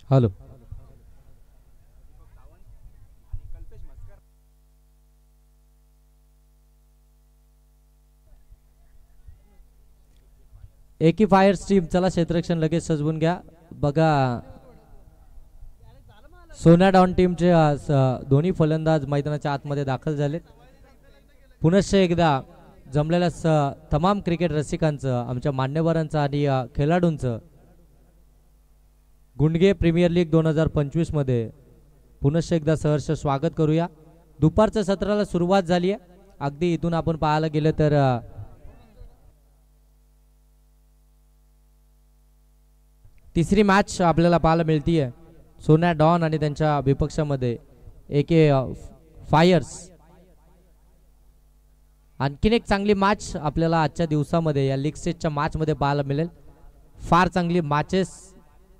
Hello. एकी Fyers team चला क्षेत्ररक्षण लगेच सजवून घ्या. बघा सोना डॉन टीमचे दोन्ही फलंदाज मैदानाच्या आतमध्ये दाखल झालेत. पुनश्च एकदा जमलेल्या तमाम क्रिकेट रसिकांचं आमच्या मान्यवरांचं आणि खेळाडूंचं गुंडगे प्रीमियर लीग 2025 मध्ये पुनश्च एकदा सहर्ष स्वागत करूया. दुपारच्या सत्राला सुरुवात झाली आहे. अगदी इथून आपण पाहायला गेलं तर तिसरी मॅच आपल्याला पाहायला मिळतीये सोना डॉन आणि त्यांच्या विपक्षामध्ये एके फायर्स. आणखीन एक चांगली मॅच आपल्याला आजच्या दिवसामध्ये या लीग स्टेजच्या मॅच मध्ये पाहायला मिळेल. फार चांगली मॅचेस,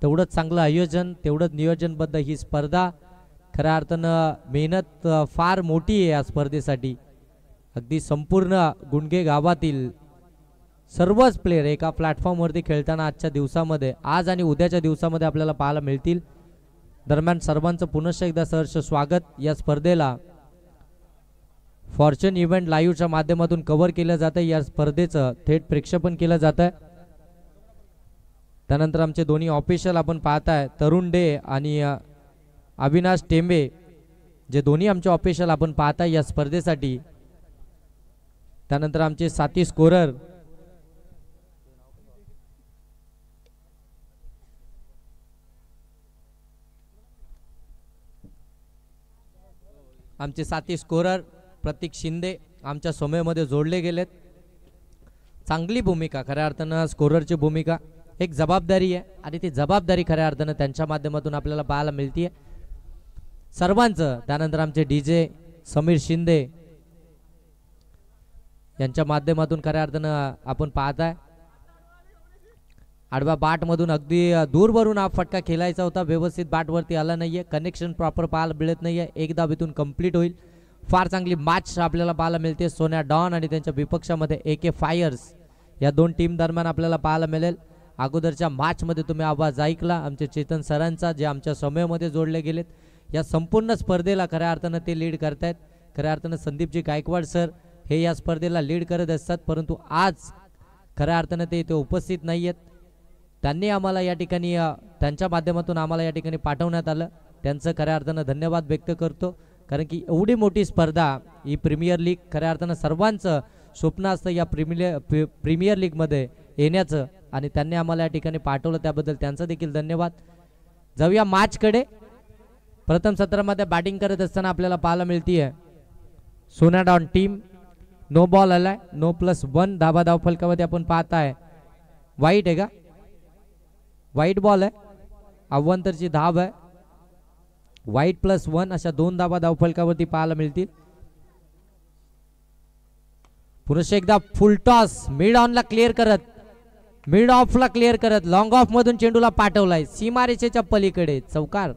तेवढंच चांगलं आयोजन, तेवढंच नियोजनबद्ध ही स्पर्धा. खऱ्या अर्थानं मेहनत फार मोठी आहे या स्पर्धेसाठी. अगदी संपूर्ण गुंडगे गावातील सर्वच प्लेयर एका प्लॅटफॉर्मवरती खेळताना आजच्या दिवसामध्ये, आज आणि उद्याच्या दिवसामध्ये आपल्याला पाहायला मिळतील. दरम्यान सर्वांचं पुनश्च एकदा सहर्ष स्वागत. या स्पर्धेला फॉर्च्यून इव्हेंट लाईव्हच्या माध्यमातून कव्हर केलं जातं. या स्पर्धेचं थेट प्रेक्षेपण केलं जातं. त्यानंतर आमचे दोन्ही ऑफिशियल आपण पाहताय तरुण डे आणि अविनाश टेंबे, जे दोन्ही आमचे ऑफिशियल आपण पाहताय या स्पर्धेसाठी. त्यानंतर आमचे साथी स्कोरर प्रतीक शिंदे आमच्या समूहामध्ये जोडले गेलेत. चांगली भूमिका, खऱ्या अर्थानं स्कोररची भूमिका एक जबाबदारी आहे आणि ती जबाबदारी खऱ्या अर्थानं त्यांच्या माध्यमातून आपल्याला पाहायला मिळते सर्वांचं. त्यानंतर आमचे डीजे समीर शिंदे यांच्या माध्यमातून खऱ्या अर्थानं आपण पाहताय. आडव्या बॅट मधून अगदी दूरवरून हा फटका खेळायचा होता, व्यवस्थित बॅट वरती आला नाहीये, कनेक्शन प्रॉपर पाहायला मिळत नाहीये. एकदा इथून कंप्लीट होईल. फार चांगली मॅच आपल्याला पाहायला मिळते सोना डॉन आणि त्यांच्या विपक्षामध्ये एके फायर्स या दोन टीम दरम्यान आपल्याला पाहायला मिळेल. अगोदरच्या मॅच मध्ये तुम्ही आवाज ऐकला आमचे चेतन सरांचा, जे आमच्या समूहामध्ये जोडले गेलेत. या संपूर्ण स्पर्धेला खऱ्या अर्थानं ते लीड करतायत. खऱ्या अर्थानं संदीपजी गायकवाड सर हे या स्पर्धेला लीड करत असतात, परंतु आज खऱ्या अर्थानं ते इथे उपस्थित नाहीयेत. त्यांनी आम्हाला या ठिकाणी त्यांच्या माध्यमातून आम्हाला या ठिकाणी पाठवण्यात आलं. त्यांचं खऱ्या अर्थानं धन्यवाद व्यक्त करतो, कारण की एवढी मोठी स्पर्धा ही प्रीमियर लीग खऱ्या अर्थानं सर्वांचं स्वप्न असतं या प्रीमियर लीगमध्ये येण्याचं, आणि त्यांनी आम्हाला या ठिकाणी पाठवलं त्याबद्दल त्यांचं देखील धन्यवाद. जाऊया मॅचकडे. प्रथम सत्रामध्ये बॅटिंग करत असताना आपल्याला पाहायला मिळतीये सोना डॉन टीम. नो बॉल आलाय, नो +1 धाव फलकावरती आपण पाहताय. वाईट आहे का? वाईट बॉल आहे. अव्वंतरची धाव आहे. वाईट +1 अशा 2 धाव फलकावरती पाहायला मिळतील. पुनश्च एकदा फुल टॉस मिड ऑनला क्लिअर करत, मिड ऑफला क्लिअर करत लॉंग ऑफ मधून चेंडूला पाठवलाय सीमारेषेच्या पलीकडे. चौकार.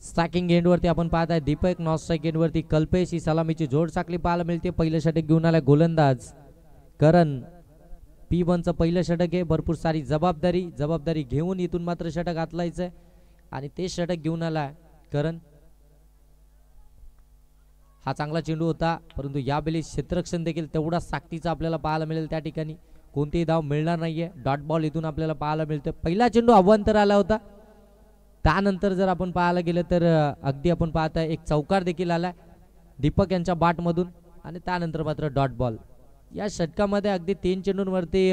स्ट्रायकिंग एंडवरती आपण पाहताय दीपक, नॉन स्ट्राइक एंडवरती कल्पेश. ही सलामीची जोड साखळी पाहायला मिळते. पहिलं षटक घेऊन आलाय गोलंदाज करण. P1चं पहिलं षटक आहे. भरपूर सारी जबाबदारी घेऊन इथून मात्र षटक हातलायचंय आणि ते षटक घेऊन आलाय करण. हा चांगला चेंडू होता, परंतु यावेळी क्षेत्ररक्षण देखील तेवढा साक्तीचा आपल्याला पाहायला मिळेल. त्या ठिकाणी कोणतेही धाव मिळणार नाहीये. डॉट बॉल इथून आपल्याला पाहायला मिळतो. पहिला चेंडू अवांतर आला होता. त्यानंतर जर आपण पाहायला गेलं तर अगदी आपण पाहताय एक चौकार देखील आलाय दीपक यांच्या बॅट मधून, आणि त्यानंतर मात्र डॉट बॉल. या षटकामध्ये अगदी 3 चेंडूंवरती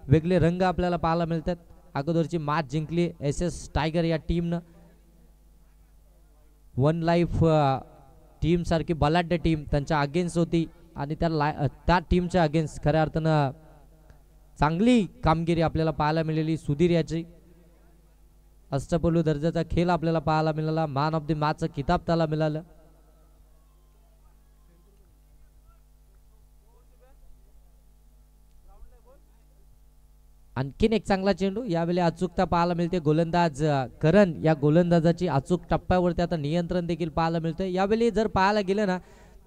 वेगळे रंग आपल्याला पाहायला मिळतात. अगोदरची मॅच जिंकली SS टायगर या टीमनं. वन लाईफ टीम सारखी बलाढ्य टीम त्यांच्या अगेन्स्ट होती, आणि त्या टीमच्या अगेन्स्ट खऱ्या अर्थानं चांगली कामगिरी आपल्याला पाहायला मिळाली. सुधीर याची अष्टपैलू दर्जाचा खेळ आपल्याला पाहायला मिळाला. मॅन ऑफ द मॅचचं किताब त्याला मिळालं. आणखीन एक चांगला चेंडू. यावेळी अचूकता पाहायला मिळते. गोलंदाज करण या गोलंदाजाची अचूक टप्प्यावरती आता नियंत्रण देखील पाहायला मिळतंय. यावेळी जर पाहायला गेलं ना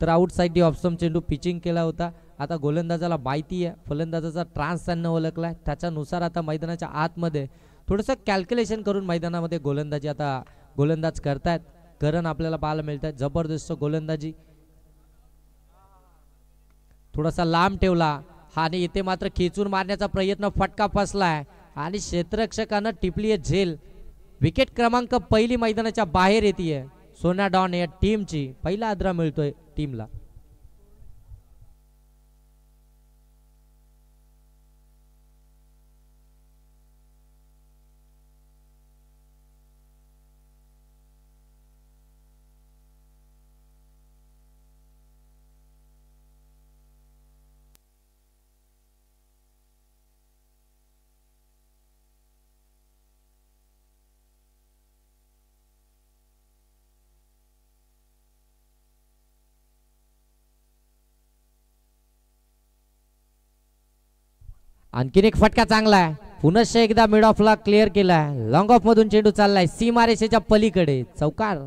तर आउट साईड ऑफ स्टंप चेंडू पिचिंग केला होता. आता गोलंदाजाला माहिती आहे फलंदाजाचा ट्रान्स त्यांना ओळखला आहे, त्याच्यानुसार आता मैदानाच्या आतमध्ये थोडंसं कॅल्क्युलेशन करून मैदानामध्ये गोलंदाजी आता गोलंदाज करतायत. करण आपल्याला पाहायला मिळत आहे. जबरदस्त गोलंदाजी, थोडासा लांब ठेवला आणि इथे मात्र खेचून मारण्याचा प्रयत्न, फटका फसलाय आणि क्षेत्ररक्षकानं टिपली आहे झेल. विकेट क्रमांक पहिली मैदानाच्या बाहेर येते. सोन्या डॉन या टीमची पहिला आदरा मिळतोय टीमला. आणखीन एक फटका चांगला आहे. पुनश्च एकदा मिड ऑफला क्लिअर केलाय. लॉंग ऑफ मधून चेंडू चाललाय सीमारेषेच्या पलीकडे, चौकार.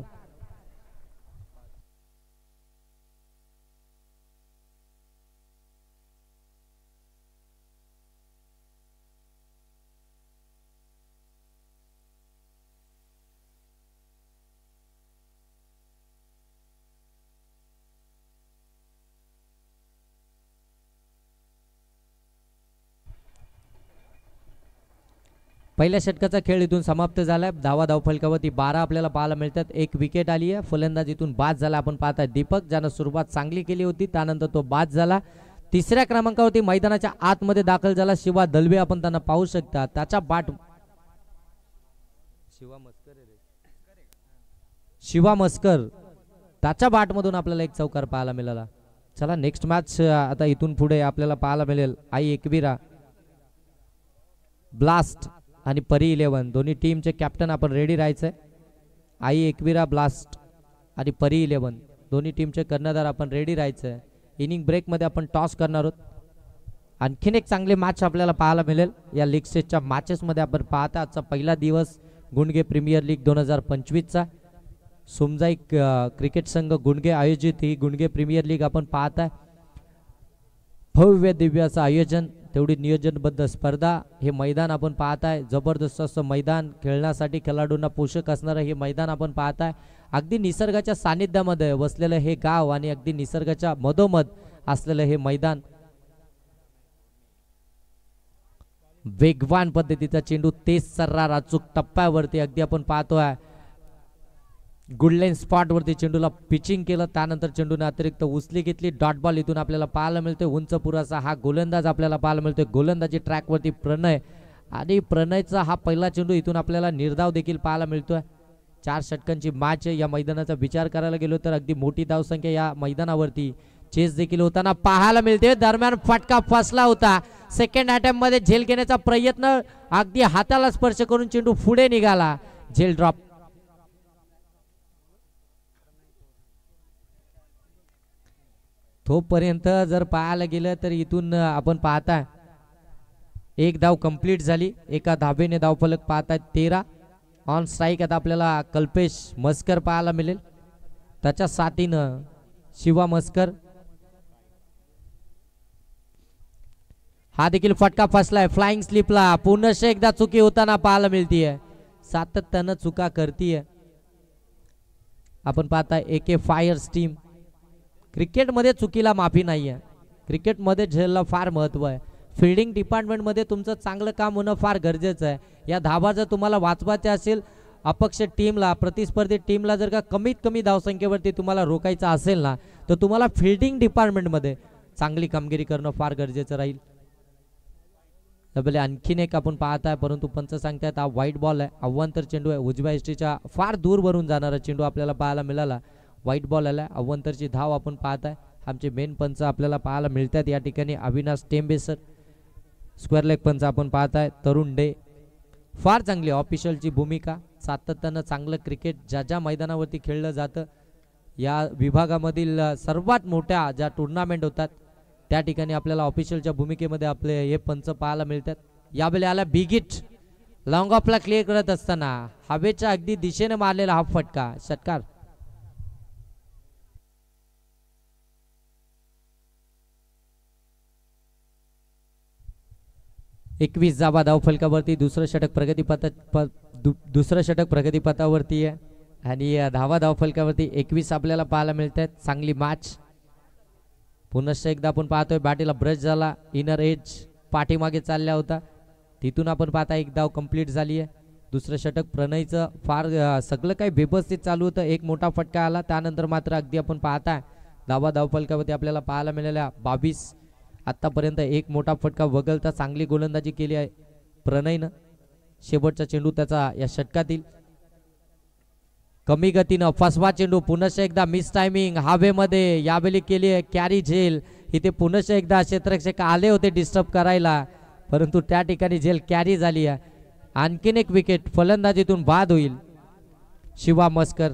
पहिल्या षटकाचा खेळ इथून समाप्त झालाय. धावा धावफलकावरती 12 आपल्याला पाहायला मिळतात. एक विकेट आली आहे. फलंदाज इथून बाद झाला. आपण पाहताय दीपक, ज्यानं सुरुवात चांगली केली होती त्यानंतर तो बाद झाला. तिसऱ्या क्रमांकावरती मैदानाच्या आतमध्ये दाखल झाला शिवा दलवे, आपण त्यांना पाहू शकता. त्याच्या बाट शिवा मस्कर त्याच्या बाटमधून आपल्याला एक चौकार पाहायला मिळाला. चला नेक्स्ट मॅच आता इथून पुढे आपल्याला पाहायला मिळेल. आई एकविरा ब्लास्ट आणि परी 11 दोन्ही टीमचे कॅप्टन आपण रेडी राहायचंय. आई एकविरा ब्लास्ट आणि परी 11 दोन्ही टीमचे कर्णधार आपण रेडी राहायचंय. इनिंग ब्रेकमध्ये आपण टॉस करणार आहोत. आणखीन एक चांगले मॅच आपल्याला पाहायला मिळेल या लीग स्टेजच्या मॅचेसमध्ये. आपण पाहता आजचा पहिला दिवस गुंडगे प्रीमियर लीग 2025चा. सोमजाई क्रिकेट संघ गुंडगे आयोजित ही गुंडगे प्रीमियर लीग आपण पाहताय. भव्य दिव्य असं आयोजन, तेवढी नियोजनबद्ध स्पर्धा. हे मैदान आपण पाहताय जबरदस्त असं मैदान, खेळण्यासाठी खेळाडूंना पोषक असणारं हे मैदान आपण पाहताय. अगदी निसर्गाच्या सानिध्यामध्ये वसलेलं हे गाव आणि अगदी निसर्गाच्या मधोमध असलेलं हे मैदान. वेगवान पद्धतीचा चेंडू तेज सर्रार अचूक टप्प्यावरती अगदी आपण पाहतोय. गुडलाईन स्पॉट वरती चेंडूला पिचिंग केलं, त्यानंतर चेंडूने अतिरिक्त उचली घेतली. डॉट बॉल इथून आपल्याला पाहायला मिळतोय. उंच पुराचा हा गोलंदाज आपल्याला पाहायला मिळतोय. गोलंदाजी ट्रॅक वरती प्रणय आणि प्रणयचा हा पहिला चेंडू इथून आपल्याला निर्धाव देखील पाहायला मिळतोय. 4 षटकांची मॅच आहे. या मैदानाचा विचार करायला गेलो तर अगदी मोठी धावसंख्या या मैदानावरती चेस देखील होताना पाहायला मिळते. दरम्यान फटका फसला होता. सेकंड अटेम्प्ट मध्ये झेल घेण्याचा प्रयत्न, अगदी हाताला स्पर्श करून चेंडू पुढे निघाला. झेल ड्रॉप. तोपर्यंत जर पाहायला गेलं तर इथून आपण पाहता एक धाव कंप्लीट झाली. एका धाबेने धावफलक पाहताय 13. ऑन स्ट्राईक आता आपल्याला कल्पेश मस्कर पाहायला मिळेल. त्याच्या साथीनं शिवा मस्कर. हा देखील फटका फसलाय फ्लाइंग स्लिपला. पुनश्च एकदा चुकी होताना पाहायला मिळतीये. सातत्यानं चुका करतीये. आपण पाहताय एके फायर्स टीम. क्रिकेटमध्ये चुकीला माफी नाही आहे. क्रिकेटमध्ये झेलला फार महत्व आहे. फिल्डिंग डिपार्टमेंटमध्ये तुमचं चांगलं काम होणं फार गरजेचं आहे. या धावा जर तुम्हाला वाचवायच्या असेल, अपक्ष टीमला प्रतिस्पर्धी टीमला जर का कमीत कमी धावसंख्येवरती तुम्हाला रोखायचं असेल ना, तर तुम्हाला फिल्डिंग डिपार्टमेंटमध्ये चांगली कामगिरी करणं फार गरजेचं राहील. आणखीन एक आपण पाहताय, परंतु पंच सांगतायत हा व्हाईट बॉल आहे. अव्वंतर चेंडू आहे. उजव्या एसटीच्या फार दूर भरून जाणारा चेंडू आपल्याला पाहायला मिळाला. व्हाईट बॉल आलाय. अव्वंतरची धाव आपण पाहताय. आमचे मेन पंच आपल्याला पाहायला मिळतात या ठिकाणी. Avinash Tembe sir. Square leg पंच आपण पाहताय तरुण डे. फार चांगली ऑफिशियलची भूमिका. सातत्यानं चांगलं क्रिकेट ज्या ज्या मैदानावरती खेळलं जातं, या विभागामधील सर्वात मोठ्या ज्या टुर्नामेंट होतात त्या ठिकाणी आपल्याला ऑफिशियलच्या भूमिकेमध्ये आपले हे पंच पाहायला मिळतात. यावेळी आला बिग हिट. लॉंग ऑफला क्लिअर करत असताना हवेच्या अगदी दिशेने मारलेला हा फटका. षटकार. 21 धावा धावफलकावरती. दुसरं षटक प्रगतीपथावरती आहे आणि धावा धावफलकावरती 21 आपल्याला पाहायला मिळत आहेत. चांगली मॅच. पुन्हा एकदा आपण पाहतोय बॅटीला ब्रश झाला, इनर एज पाठीमागे चालला होता, तिथून आपण पाहता एक धाव कंप्लीट झाली आहे. दुसरं षटक प्रणयचं फार सगळं काही व्यवस्थित चालू होतं. एक मोठा फटका आला, त्यानंतर मात्र अगदी आपण पाहताय धावा धावफलकावरती आपल्याला पाहायला मिळाल्या 22. आतापर्यंत एक मोठा फटका वगळता चांगली गोलंदाजी केली आहे प्रणयनं. शेवटचा चेंडू त्याचा या षटकातील. कमी गतीनं फसवा चेंडू. पुन्हा एकदा मिस टायमिंग हवेमध्ये यावेळी केली आहे कॅरी झेल. इथे पुन्हा एकदा क्षेत्ररक्षक आले होते डिस्टर्ब करायला, परंतु त्या ठिकाणी झेल कॅरी झाली आहे. आणखीन एक विकेट फलंदाजीतून बाद होईल. शिवा मस्कर.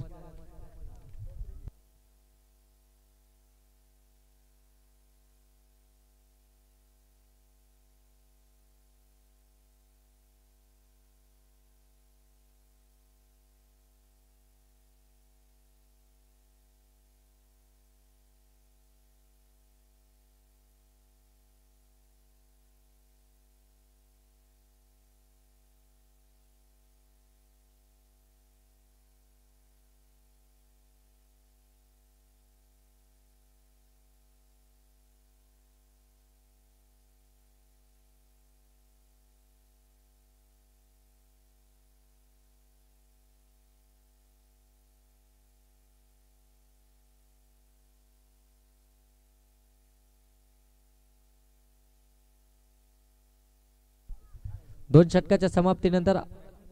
दोन षटकाच्या समाप्तीनंतर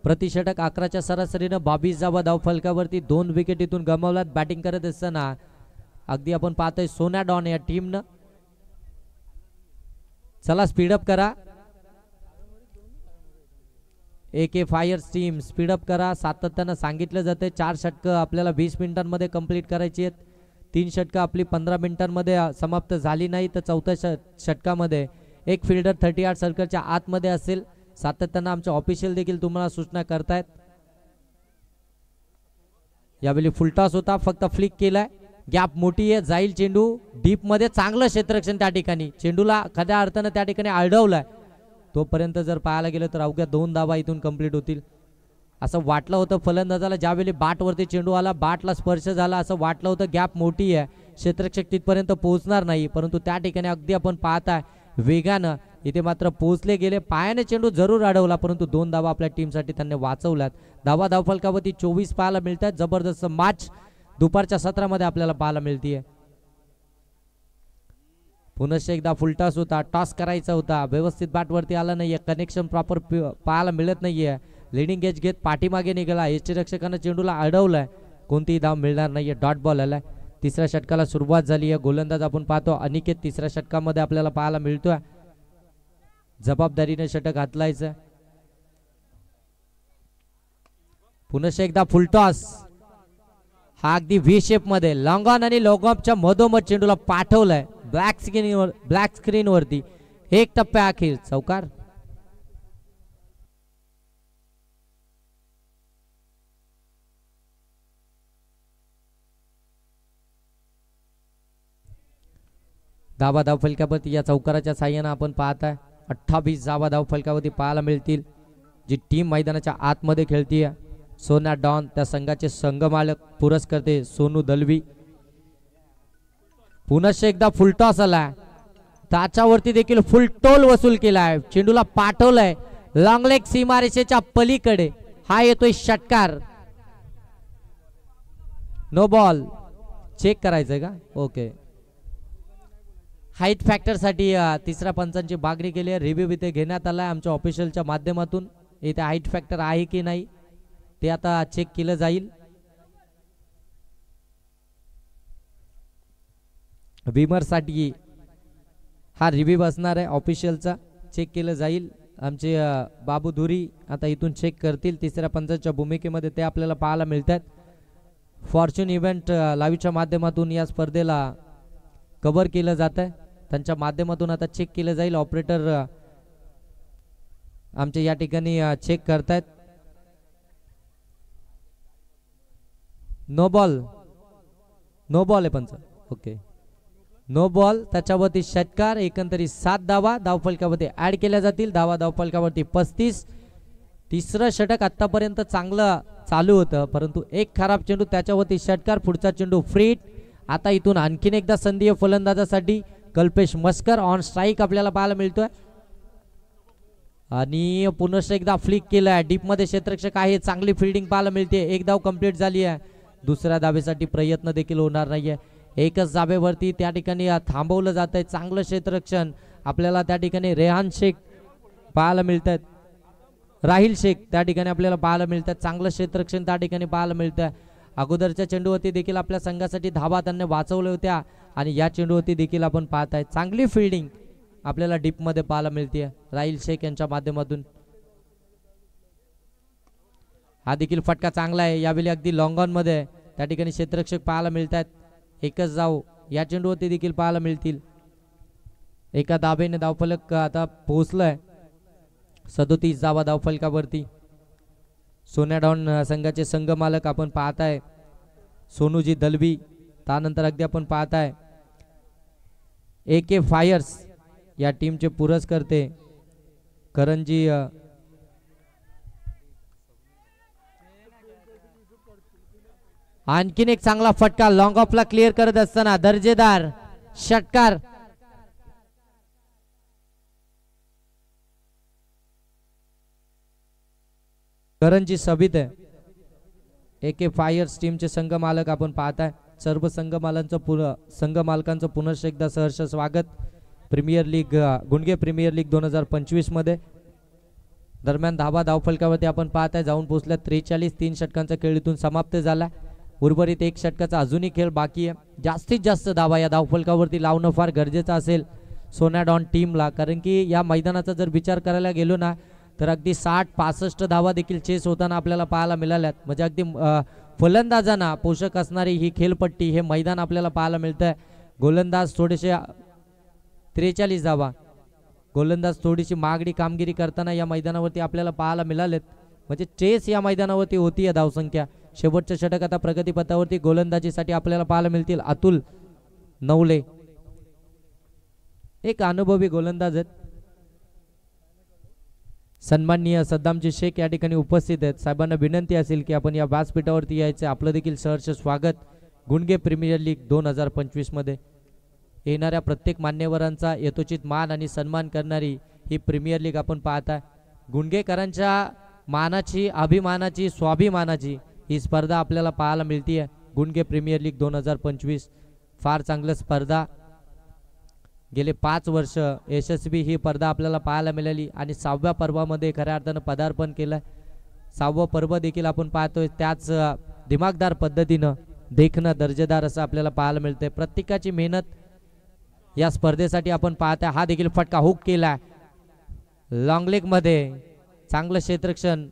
प्रतिषटक 11च्या सरासरीनं 22 धावा धावफलकावरती. 2 विकेट इथून गमावल्यात. बॅटिंग करत असताना अगदी आपण पाहतोय सोन्या डॉन या टीमनं. चला स्पीडअप करा. AK फायर्स टीम स्पीडअप करा. सातत्यानं सांगितलं जाते 4 षटकं आपल्याला 20 मिनिटांमध्ये कंप्लीट करायची आहेत. 3 षटकं आपली 15 मिनिटांमध्ये समाप्त झाली नाही, तर चौथ्या षटकामध्ये एक फिल्डर 38 सर्कलच्या आतमध्ये असेल. सातत्यानं आमचे ऑफिशियल देखील तुम्हाला सूचना करतायत. यावेळी फुलटॉस होता, फक्त फ्लिक केलाय. गॅप मोठी आहे, जाईल चेंडू डीप मध्ये. चांगलं क्षेत्ररक्षण त्या ठिकाणी. चेंडूला खऱ्या अर्थानं त्या ठिकाणी अडवलाय. तोपर्यंत जर पाहायला गेलं तर अवघ्या 2 धावा इथून कंप्लीट होतील असं वाटलं होतं फलंदाजाला. ज्यावेळी बॅटवरती चेंडू आला, बॅटला स्पर्श झाला, असं वाटलं होतं गॅप मोठी आहे, क्षेत्ररक्षक तिथपर्यंत पोहोचणार नाही, परंतु त्या ठिकाणी अगदी आपण पाहताय वेगानं इथे मात्र पोहोचले गेले. पायाने चेंडू जरूर अडवला, परंतु 2 धावा आपल्या टीमसाठी त्यांनी वाचवल्यात. धावा धावफलकावरती 24 पाहायला मिळतात. जबरदस्त मॅच दुपारच्या सत्रामध्ये आपल्याला पाहायला मिळतीये. पुन्हा एकदा फुलटॉस होता, टॉस करायचा होता, व्यवस्थित बॅटवरती आला नाहीये, कनेक्शन प्रॉपर पाहायला मिळत नाहीये. लिडिंग एज घेत पाठीमागे निघाला, यष्टीरक्षकानं चेंडूला अडवलाय, कोणतीही धाव मिळणार नाहीये. डॉट बॉल आलाय. तिसऱ्या षटकाला सुरुवात झाली आहे. गोलंदाज आपण पाहतो अनिकेत तिसऱ्या षटकामध्ये आपल्याला पाहायला मिळतोय. जबाबदारीने षटक हातलायचं. पुन्हा एकदा फुलटॉस. हा अगदी व्ही शेप मध्ये लॉंग ऑन आणि लॉंग ऑफच्या मधोमध चेंडूला पाठवलाय ब्लॅक स्क्रीन वरती. एक टप्प्या अखेर चौकार. धावा धावफलकावरती या चौकाराच्या साह्यानं आपण पाहताय 28 धावा धावफलकावरती पाहायला मिळतील. जी टीम मैदानाच्या आतमध्ये खेळतीये सोन्या डॉन, त्या संघाचे संघमालक पुरस्कर्ते सोनू दलवी. पुन्हा एकदा फुलटॉस आलाय, त्याच्यावरती देखील फुल टोल वसूल केलाय. चेंडूला पाठवलाय लॉंग लेग सीमारेषेच्या पलीकडे. हा येतोय षटकार. No ball. चेक करायचंय का? ओके. हाईट फॅक्टर साठी तिसऱ्या पंचांची मागणी केली आहे. रिव्ह्यू इथे घेण्यात आलाय आमच्या ऑफिशियलच्या माध्यमातून. इथे हाईट फॅक्टर आहे की नाही ते आता चेक केलं जाईल. विमर साठी हा रिव्ह्यू असणार आहे ऑफिशियलचा, चेक केलं जाईल. आमचे बाबू धुरी आता इथून चेक करतील तिसऱ्या पंचांच्या भूमिकेमध्ये, ते आपल्याला पाहायला मिळतात. फॉर्च्यून इव्हेंट लाईव्हच्या माध्यमातून या स्पर्धेला कव्हर केलं जात आहे, त्यांच्या माध्यमातून आता चेक केलं जाईल. ऑपरेटर आमचे या ठिकाणी चेक करतायत. No ball. नो बॉल आहे पंच. ओके. नो बॉल, त्याच्यावरती षटकार. एकंदरीत 7 धावा धावफलकावरती ऍड केल्या जातील. धावा धावफलकावरती 35. तिसरं षटक आतापर्यंत चांगलं चालू होतं, परंतु एक खराब चेंडू, त्याच्यावरती षटकार. पुढचा चेंडू फ्रीट. आता इथून आणखीन एकदा संधी आहे फलंदाजासाठी. कल्पेश मस्कर ऑन स्ट्राईक आपल्याला पाहायला मिळतोय आणि पुनश्च एकदा फ्लिक केलाय. डीप मध्ये क्षेत्ररक्षक आहे, चांगली फिल्डिंग पाहायला मिळते. एक धाव कंप्लीट झाली आहे. दुसऱ्या धावेसाठी प्रयत्न देखील होणार नाहीये. एकच धावेवरती त्या ठिकाणी थांबवलं जात आहे. चांगलं क्षेत्ररक्षण आपल्याला त्या ठिकाणी रेहान शेख पाहायला मिळतात. राहिल शेख त्या ठिकाणी आपल्याला पाहायला मिळतात. चांगलं क्षेत्ररक्षण त्या ठिकाणी पाहायला मिळतं. अगोदरच्या चेंडूवरती देखील आपल्या संघासाठी धावा त्यांनी वाचवल्या होत्या आणि या चेंडूवरती देखील आपण पाहताय चांगली फिल्डिंग आपल्याला डीप मध्ये पाहायला मिळते राहिल शेख यांच्या माध्यमातून. हा देखील फटका चांगला आहे. यावेळी अगदी लॉंग ऑन मध्ये त्या ठिकाणी क्षेत्ररक्षक पाहायला मिळतात. एकच धाव या चेंडूवरती देखील पाहायला मिळतील. एका धावेने धावफलक आता पोहोचलाय. 37 धावा धावफलकावरती. सोन्या डॉन संघाचे संघ मालक आपण पाहताय सोनूजी दलवी. त्यानंतर अगदी आपण पाहताय AK फायर्स या टीमचे पुरस्कर्ते करणजी आणखीन एक चांगला फटका लॉंग ऑफला क्लिअर करत असताना दर्जेदार षटकार. करणजी सबित आहे. AK फायर्स टीमचे संघ मालक आपण पाहताय. सर्व संघ मालकांचं पुनश्च एकदा सहर्ष स्वागत प्रीमियर लीग गुंडगे प्रीमियर लीग 2025 मध्ये. दरम्यान धावा धावफलकावरती आपण पाहताय जाऊन पोहोचल्या 43. 3 षटकांचा खेळ इथून समाप्त झाला. उर्वरित 1 षटकाचा अजूनही खेळ बाकी आहे. जास्तीत जास्त धावा या धावफलकावरती लावणं फार गरजेचं असेल सोन्या डॉन टीमला, कारण की या मैदानाचा जर विचार करायला गेलो ना तर अगदी 60-65 धावा देखील चेस होताना आपल्याला पाहायला मिळाल्यात. म्हणजे अगदी फलंदाजांना पोषक असणारी ही खेळपट्टी हे मैदान आपल्याला पाहायला मिळतंय. गोलंदाज थोडेसे 43 धावा गोलंदाज थोडीशी मागणी कामगिरी करताना या मैदानावरती आपल्याला पाहायला मिळालेत. म्हणजे चेस या मैदानावरती होती आहे धावसंख्या. शेवटचं षटक आता प्रगतीपथावरती गोलंदाजीसाठी आपल्याला पाहायला मिळतील अतुल नवले. एक अनुभवी गोलंदाज आहेत. सन्माननीय सद्दामजी शेख या ठिकाणी उपस्थित आहेत. साहेबांना विनंती असेल की आपण या व्यासपीठावरती यायचे. आपलं देखील सहर्ष स्वागत गुंडगे प्रीमियर लीग 2025 मध्ये. येणाऱ्या प्रत्येक मान्यवरांचा यथोचित मान आणि सन्मान करणारी ही प्रीमियर लीग आपण पाहताय. गुंडगेकरांच्या मानाची, अभिमानाची, स्वाभिमानाची ही स्पर्धा आपल्याला पाहायला मिळते. गुंडगे प्रीमियर लीग 2025 फार चांगलं स्पर्धा. गेले 5 वर्ष यशस्वी ही स्पर्धा आपल्याला पाहायला मिळाली आणि 6व्या पर्वामध्ये खऱ्या अर्थानं पदार्पण केलं. 6वं पर्व देखील आपण पाहतोय त्याच दिमागदार पद्धतीनं देखणं दर्जेदार असं आपल्याला पाहायला मिळतंय. प्रत्येकाची मेहनत या स्पर्धेसाठी आपण पाहताय. हा देखील फटका हुक केला लॉंग लेग मध्ये. चांगलं क्षेत्ररक्षण,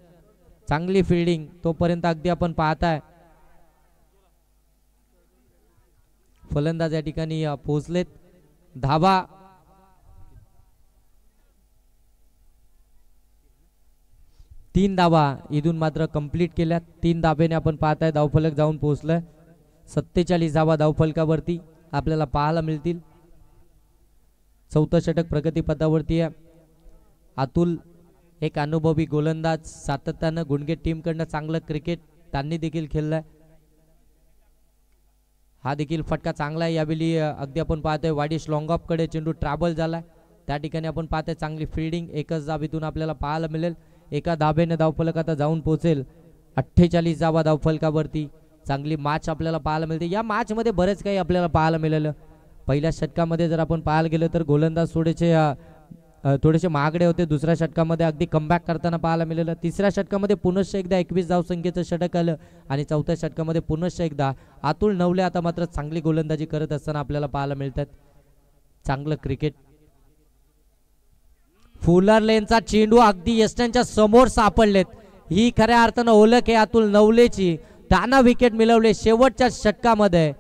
चांगली फिल्डिंग तोपर्यंत अगदी आपण पाहताय फलंदाज या ठिकाणी पोहोचलेत. धावा तीन धावा इथून मात्र कंप्लीट केल्या. 3 धावेने आपण पाहताय धावफलक जाऊन पोहोचलाय. 47 धावा धावफलकावरती आपल्याला पाहायला मिळतील. 4थं षटक प्रगतीपथावरती आहे. अतुल एक अनुभवी गोलंदाज, सातत्यानं गुंडगे टीमकडनं चांगलं क्रिकेट त्यांनी देखील खेळलंय. हा देखील फटका चांगला आहे. यावेळी अगदी आपण पाहतोय वाडिश लॉंग ऑफ कडे चेंडू ट्रॅव्हल झालाय. त्या ठिकाणी आपण पाहतोय चांगली फिल्डिंग एकच धावेतून आपल्याला पाहायला मिळेल. एका धावेने धावफलक आता जाऊन पोहोचेल 48 धावा धावफलकावरती. चांगली मॅच आपल्याला पाहायला मिळते. या मॅच मध्ये बरेच काही आपल्याला पाहायला मिळालं. पहिल्या षटकामध्ये जर आपण पाहायला गेलो तर गोलंदाज थोडेसे महागडे होते. दुसऱ्या षटकामध्ये अगदी कमबॅक करताना पाहायला मिळालं. तिसऱ्या षटकामध्ये पुनश्च एकदा 21 धावसंख्येचं षटक आलं आणि 4थ्या षटकामध्ये पुनश्च एकदा अतुल नवले आता मात्र चांगली गोलंदाजी करत असताना आपल्याला पाहायला मिळतात. चांगलं क्रिकेट. फुलर लेनचा चेंडू अगदी यष्टांच्या समोर सापडलेत. ही खऱ्या अर्थानं ओळख आहे अतुल नवलेची. त्यांना विकेट मिळवले शेवटच्या षटकामध्ये.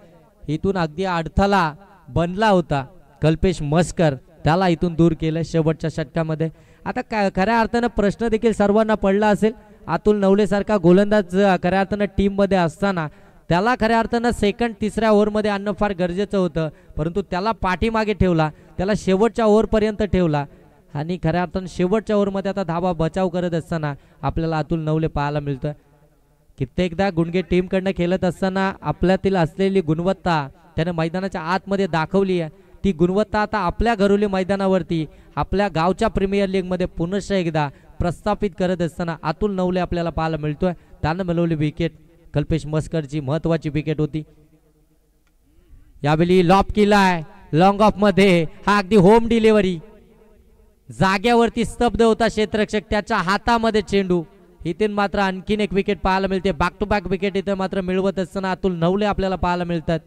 इथून अगदी अडथळा बनला होता कल्पेश मस्कर, त्याला इथून दूर केलं शेवटच्या षटकामध्ये. आता खऱ्या अर्थानं प्रश्न देखील सर्वांना पडला असेल. अतुल नवले सारखा गोलंदाज खऱ्या अर्थानं टीम मध्ये असताना त्याला खऱ्या अर्थानं सेकंड तिसऱ्या ओव्हरमध्ये आणणं फार गरजेचं होतं, परंतु त्याला पाठीमागे ठेवला, त्याला शेवटच्या ओव्हरपर्यंत ठेवला आणि खऱ्या अर्थानं शेवटच्या ओव्हरमध्ये आता धाबा बचाव करत असताना आपल्याला अतुल नवले पाहायला मिळतं. कित्येकदा गुणगे टीमकडनं खेळत असताना आपल्यातील असलेली गुणवत्ता त्याने मैदानाच्या आतमध्ये दाखवली आहे. ती गुणवत्ता आता आपल्या घरोली मैदानावरती आपल्या गावच्या प्रीमियर लीगमध्ये पुनश्च एकदा प्रस्थापित करत असताना अतुल नवले आपल्याला पाहायला मिळतोय. त्यानं मिळवली विकेट. कल्पेश मस्करची महत्वाची विकेट होती. यावेळी लॉप केलाय लॉंग ऑफ मध्ये. हा अगदी होम डिलिव्हरी, जाग्यावरती स्तब्ध होता क्षेत्ररक्षक, त्याच्या हातामध्ये चेंडू. इथून मात्र आणखीन एक विकेट पाहायला मिळते. बॅक टू बॅक विकेट इथे मात्र मिळवत असताना अतुल नवले आपल्याला पाहायला मिळतात.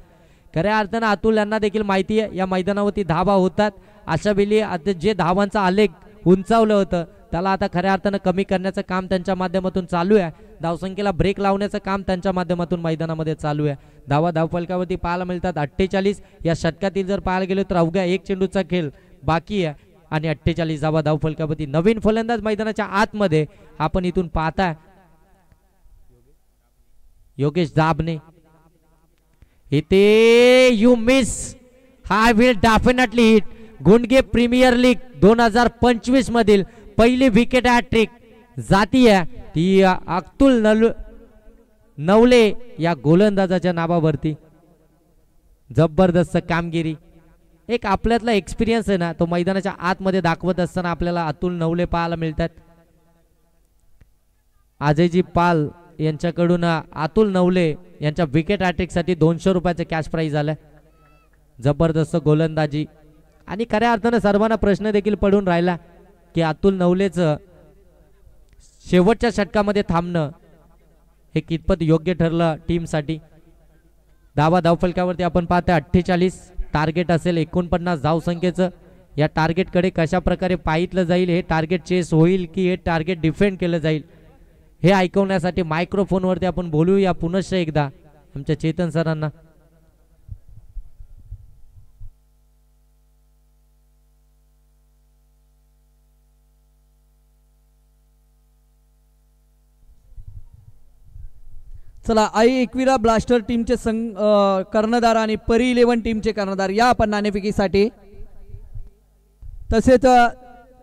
खऱ्या अर्थानं अतुल यांना देखील माहिती आहे या मैदानावरती धावा होतात. अशा वेळी आता जे धावांचा आलेख उंचावलं होतं त्याला आता खऱ्या अर्थानं कमी करण्याचं काम त्यांच्या माध्यमातून चालू आहे. धावसंख्येला ब्रेक लावण्याचं काम त्यांच्या माध्यमातून मैदानामध्ये चालू आहे. धावा धावफलकावरती पाहायला मिळतात 48. या षटकातील जर पाहायला गेलो तर अवघ्या एक चेंडूचा खेळ बाकी आहे आणि 48 धावा धावफलकावरती. नवीन फलंदाज मैदानाच्या आतमध्ये आपण इथून पाहताय योगेश दाबने. इथे यू मिस, हा विल डेफिनेटली हिट. गुंडगे प्रीमियर लीग 2025 मधील पहिली विकेट हॅट्रिक जाती आहे ती अतुल नवले या गोलंदाजाच्या नावावरती. जबरदस्त कामगिरी, एक आपल्यातला एक्सपिरियन्स आहे ना तो मैदानाच्या आतमध्ये दाखवत असताना आपल्याला अतुल नवले पाहायला मिळतात. अजयजी पाल यांच्याकडून अतुल नवले यांच्या विकेट हॅट्रिकसाठी 200 रुपयाचं कॅश प्राइज आलं. जबरदस्त गोलंदाजी आणि खऱ्या अर्थानं सर्वांना प्रश्न देखील पडून राहिला की अतुल नवलेचं शेवटच्या षटकामध्ये थांबणं हे कितपत योग्य ठरलं टीमसाठी. धावा धावफलकावरती आपण पाहतोय 48. टार्गेट असेल 49 धावसंख्येचं. या टार्गेटकडे कशा प्रकारे पाहिलं जाईल, हे टार्गेट चेस होईल की हे टार्गेट डिफेंड केलं जाईल, हे ऐकवण्यासाठी मायक्रोफोनवरती आपण बोलूया पुनश्च एकदा आमच्या चेतन सरांना. चला, आई एकविरा ब्लास्टर टीमचे कर्णधार आणि परी 11 टीमचे कर्णधार या आपण नाणेफेकीसाठी. तसेच